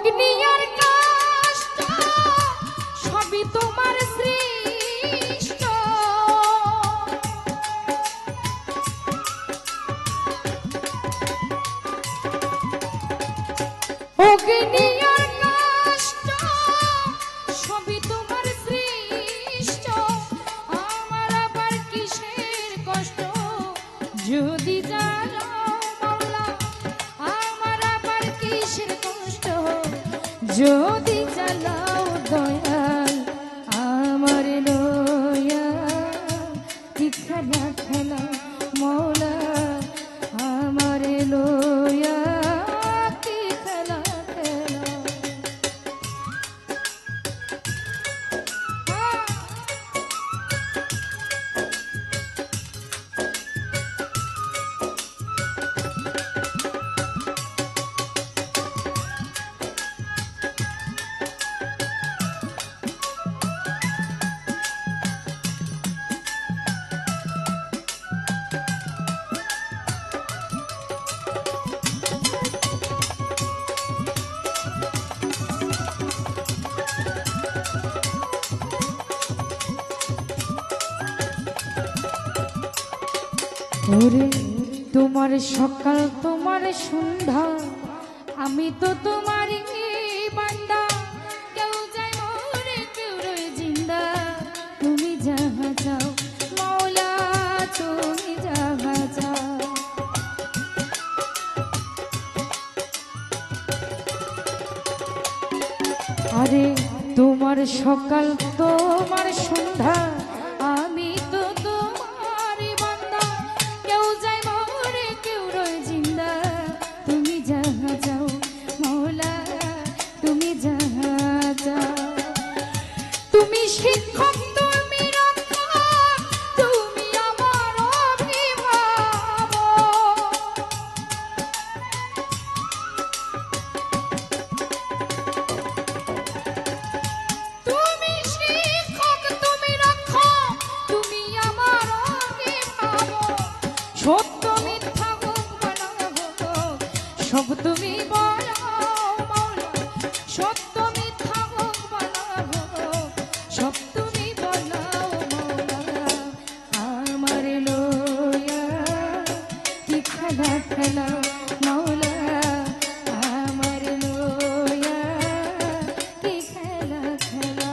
অগ্নি আর কাষ্ঠ সবই তোমার সৃষ্ট। অগ্নি আর কাষ্ঠ সবই তোমার সৃষ্ট। আমার আবার কিসের কষ্ট যদি জ্বালাও মাওলা, আমার আবার কিসের কষ্ট যদি জ্বালাও দয়াল। আমার লইয়া কি খেলা খেলা মাওলা, আমার লইয়া কি খেলা খেলা। ওরে তোমার সকাল তোমার সন্ধ্যা, আমি তো তোমারই বান্দা। কেউ যায় মরে কেউ রয়ে জিন্দা, তুমি যাহা যাও মাওলা, তুমি যাহা যাও। আরে তোমার সকাল তোমার সন্ধ্যা, আমি তো তোমারই বান্দা। কেউ যায় মরে কেউ রয়ে জিন্দা, তুমি যাহা যাও মাওলা, তুমি যাহা যাও। তুমি শিক্ষক তুমি রক্ষক, তুমি আমার অভিভাবক। তুমি শিক্ষক তুমি রক্ষক, তুমি আমার অভিভাবক। সত্য মিথ্যা হোক বানাও হোক, সব তুমি বলো মাওলা। সত্য মিথ্যা হোক বানাও হোক, সব তুমি বলো মাওলা। আমার লইয়া কি খেলা খেলা মাওলা, আমার লইয়া কি খেলা খেলা।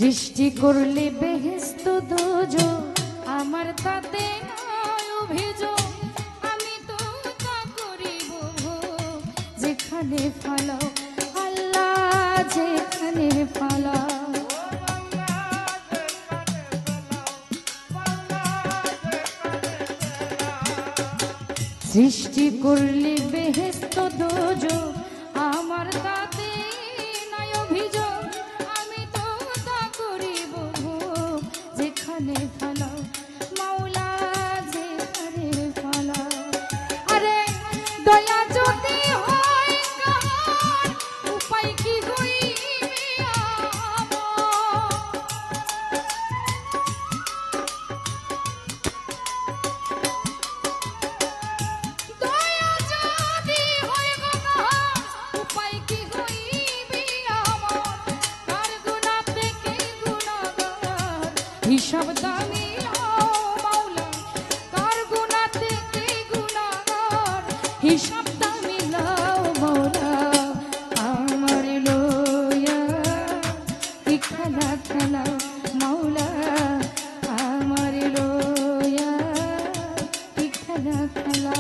সৃষ্টি করলে বেহেশত দোজখ, আমার তাতে নয় অভিযোগ। আমি তো তা করিব যেখানে ফালাও আল্লাহ, যেখানে ফালাও। সৃষ্টি করলে বেহেশত দোজখ, আমার তাতে নাই অভিযোগ। আমি তো তা করিব যেখানে ফালাও মাওলা, যেখানে ফালাও। আরে দয়া যদি হয় কার, উপায় কি হইবে আমার। দয়া যদি হয় কার, উপায় কি হইবে আমার। কার গুনাহ থেকে গুনাহগার হিসাব দামি মাওলা। কার গুনাহ থেকে গুনাহগার হিসাব দামি মাওলা। আমার লইয়া কি খেলা খেলা মাওলা, আমার লইয়া কি খেলা খেলা।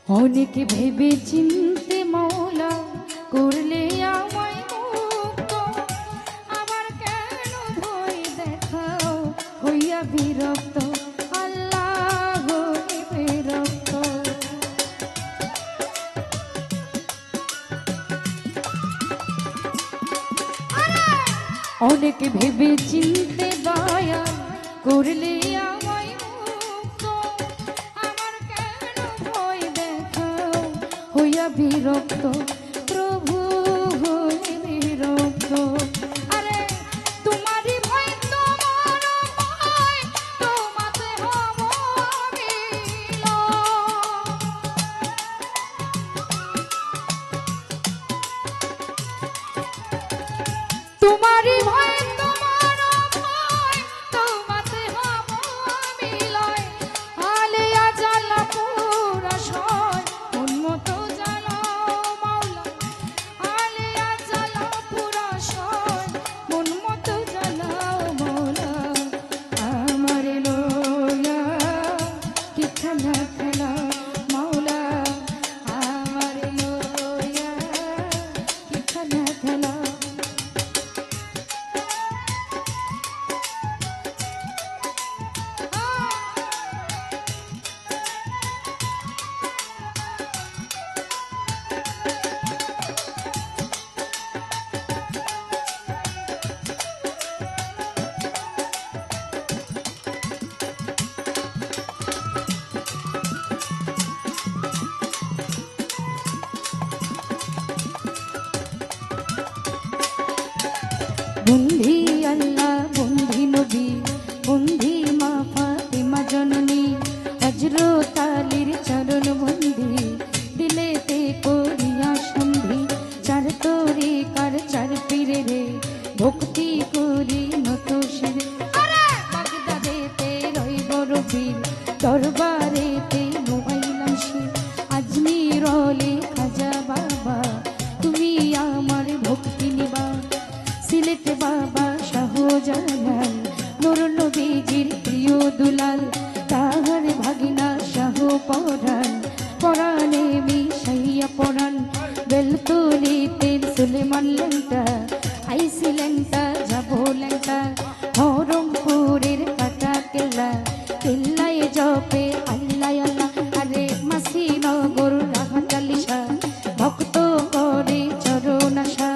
অনেক ভেবে চিনতে মৌলা করলে আমায় মুক্ত, আবার কেন ভয় দেখাও হইয়া বিরক্ত, আল্লাহ হয়ে বিরক্ত। অনেক ভেবে চিনতে দয়া করলে আমায় মুক্ত, আমার কেন ভয় দেখাও হইয়া বিরক্ত, প্রভু হয়ে বিরক্ত। আরে তোমারই ভয় তোমার ভয়, তোমাতে হব আমি তোমারই ভয় তোমার ভয়, তোমাতে হব আমি লয়, আলেয়া জ্বালা পুরা সয় উন্মত জ্বালা মাওলা, আলেয়া জ্বালা পুরা সয় উন্মত জ্বালা মাওলা। আমার লইয়া কি খেলা খেলা মাওলা, আমার লইয়া কি খেলা খেলা। বন্ধি আল্লাহ বন্ধি নবী বন্ধি মা ফাতিমা জননী, হযরত আলীর চরণ বন্ধি দিলেতে করিয়া সন্ধি, চার তোরে কার চার পীরে রে ভক্তি করি নত শিরে। বাগদাদেতে রইব রবির দরবারেতে মোবাইলাম শির, আজমিরলে খাজা বাবা তুমি আমার ভক্তি নিবা, সিলেট বাবা শাহজালাল নূর নবীজির প্রিয় দুলাল, তাহার ভাগিনা শাহ পরাণ পরাণে মিশাইয়া পরাণ, বেলতলিতে সুলেমান লেংটা আইসি লেংটা যাবো লেংটা, হরমপুরের কাটা কেল্লা কেল্লায় জপে আল্লাহ আল্লাহ, আরে মাসি নগর রাহাতালিশা ভক্ত করে চরণ আশা,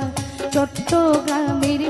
চট্টগ্রামের